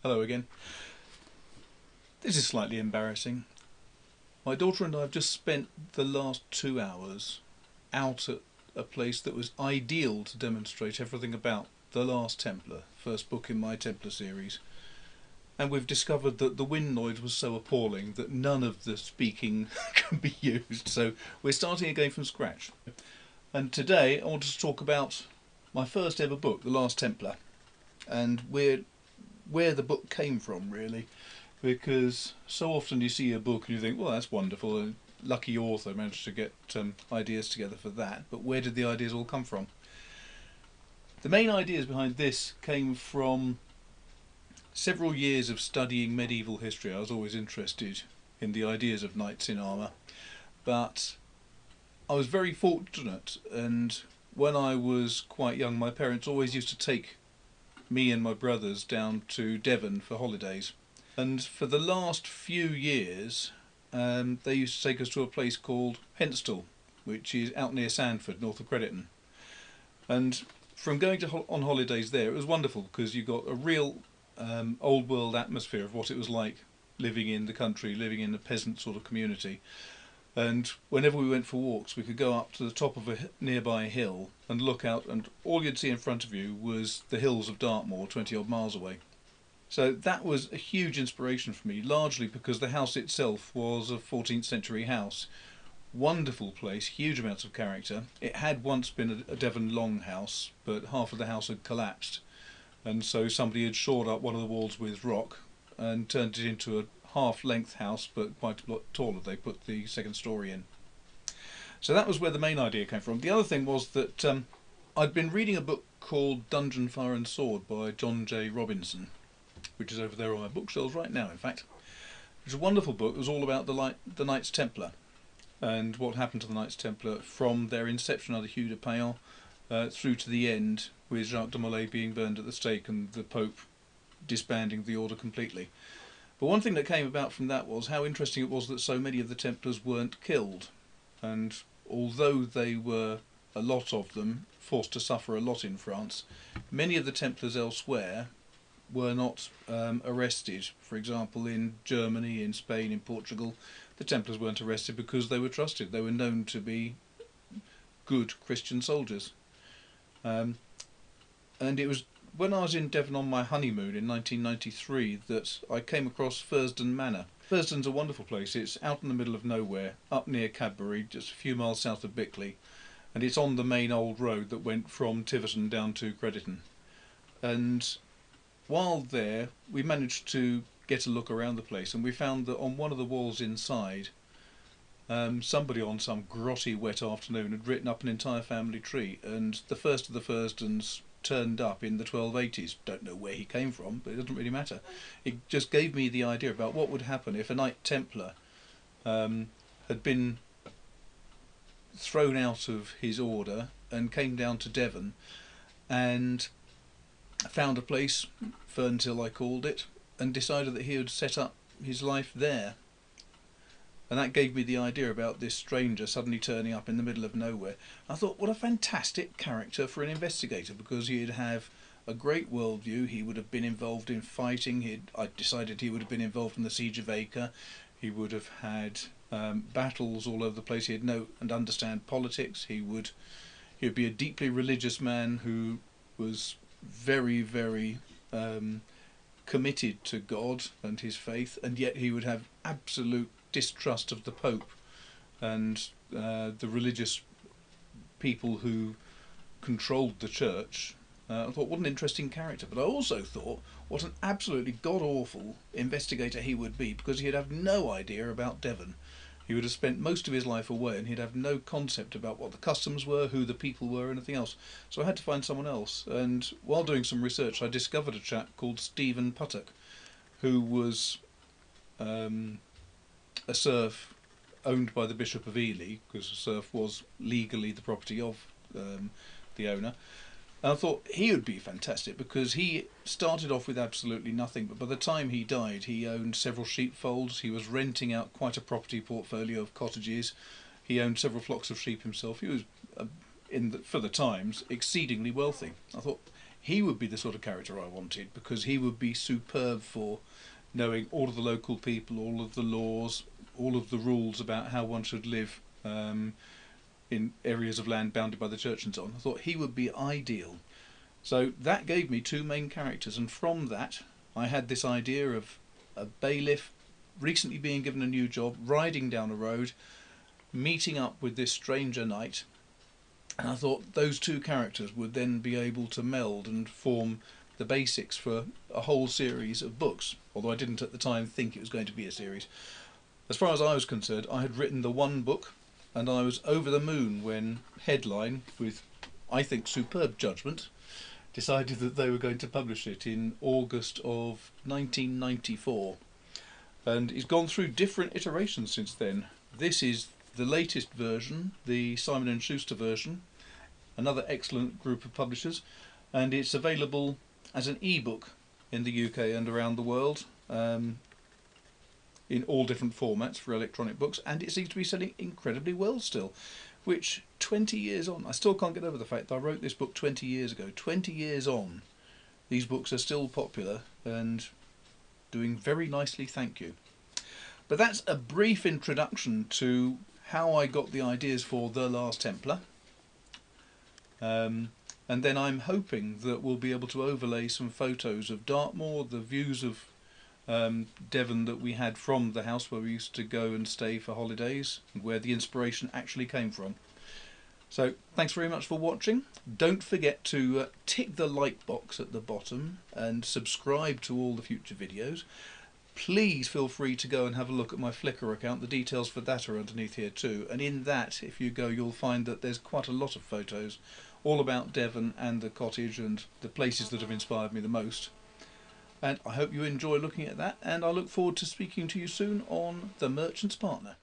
Hello again. This is slightly embarrassing. My daughter and I have just spent the last 2 hours out at a place that was ideal to demonstrate everything about The Last Templar, first book in my Templar series. And we've discovered that the wind noise was so appalling that none of the speaking can be used, so we're starting again from scratch. And today I wanted to talk about my first ever book, The Last Templar, and where the book came from, really, because so often you see a book and you think, well, that's wonderful, and lucky author managed to get ideas together for that, but where did the ideas all come from? The main ideas behind this came from several years of studying medieval history. I was always interested in the ideas of knights in armour, but I was very fortunate, and when I was quite young my parents always used to take me and my brothers down to Devon for holidays, and for the last few years they used to take us to a place called Henstall, which is out near Sandford, north of Crediton. And from going to on holidays there, it was wonderful because you got a real old world atmosphere of what it was like living in the country, living in a peasant sort of community. And whenever we went for walks, we could go up to the top of a nearby hill and look out, and all you'd see in front of you was the hills of Dartmoor, 20 odd miles away. So that was a huge inspiration for me, largely because the house itself was a 14th century house. Wonderful place, huge amounts of character. It had once been a Devon longhouse, but half of the house had collapsed, and so somebody had shored up one of the walls with rock and turned it into a half-length house, but quite a lot taller. They put the second story in. So that was where the main idea came from. The other thing was that I'd been reading a book called Dungeon, Fire and Sword by John J. Robinson, which is over there on my bookshelves right now, in fact. It's a wonderful book. It was all about the Knights Templar and what happened to the Knights Templar from their inception under Hugh de Payens through to the end, with Jacques de Molay being burned at the stake and the Pope disbanding the order completely. But one thing that came about from that was how interesting it was that so many of the Templars weren't killed, and although they were, a lot of them, forced to suffer a lot in France, many of the Templars elsewhere were not arrested. For example, in Germany, in Spain, in Portugal, the Templars weren't arrested because they were trusted. They were known to be good Christian soldiers. And it was when I was in Devon on my honeymoon in 1993 that I came across Fursdon Manor. Fursdon's a wonderful place. It's out in the middle of nowhere, up near Cadbury, just a few miles south of Bickley, and it's on the main old road that went from Tiverton down to Crediton. And while there, we managed to get a look around the place, and we found that on one of the walls inside, somebody on some grotty wet afternoon had written up an entire family tree, and the first of the Fursdons turned up in the 1280s. Don't know where he came from, but it doesn't really matter. It just gave me the idea about what would happen if a Knight Templar had been thrown out of his order and came down to Devon and found a place, Ferntill I called it, and decided that he would set up his life there. And that gave me the idea about this stranger suddenly turning up in the middle of nowhere. I thought, what a fantastic character for an investigator, because he'd have a great worldview. He would have been involved in fighting. I decided he would have been involved in the Siege of Acre. He would have had battles all over the place. He'd know and understand politics. He would be a deeply religious man who was very, very committed to God and his faith, and yet he would have absolute distrust of the Pope and the religious people who controlled the church. I thought, what an interesting character. But I also thought, what an absolutely god-awful investigator he would be, because he'd have no idea about Devon. He would have spent most of his life away, and he'd have no concept about what the customs were, who the people were, anything else. So I had to find someone else. And while doing some research, I discovered a chap called Stephen Puttock, who was a serf owned by the Bishop of Ely, because a serf was legally the property of the owner. And I thought he would be fantastic, because he started off with absolutely nothing, but by the time he died he owned several sheepfolds, he was renting out quite a property portfolio of cottages, he owned several flocks of sheep himself. He was, for the times, exceedingly wealthy. I thought he would be the sort of character I wanted, because he would be superb for knowing all of the local people, all of the laws, all of the rules about how one should live in areas of land bounded by the church and so on. I thought he would be ideal. So that gave me two main characters, and from that I had this idea of a bailiff recently being given a new job, riding down a road, meeting up with this stranger knight, and I thought those two characters would then be able to meld and form the basics for a whole series of books, although I didn't at the time think it was going to be a series. As far as I was concerned, I had written the one book, and I was over the moon when Headline, with I think superb judgment, decided that they were going to publish it in August of 1994. And it's gone through different iterations since then. This is the latest version, the Simon & Schuster version, another excellent group of publishers, and it's available as an e-book in the UK and around the world, in all different formats for electronic books, and it seems to be selling incredibly well still, which 20 years on, I still can't get over the fact that I wrote this book 20 years ago. 20 years on, these books are still popular and doing very nicely, thank you. But that's a brief introduction to how I got the ideas for The Last Templar. And then I'm hoping that we'll be able to overlay some photos of Dartmoor, the views of Devon that we had from the house where we used to go and stay for holidays, and where the inspiration actually came from. So thanks very much for watching. Don't forget to tick the like box at the bottom and subscribe to all the future videos. Please feel free to go and have a look at my Flickr account. The details for that are underneath here too, and in that, if you go, you'll find that there's quite a lot of photos all about Devon and the cottage and the places that have inspired me the most. And I hope you enjoy looking at that, and I look forward to speaking to you soon on The Merchant's Partner.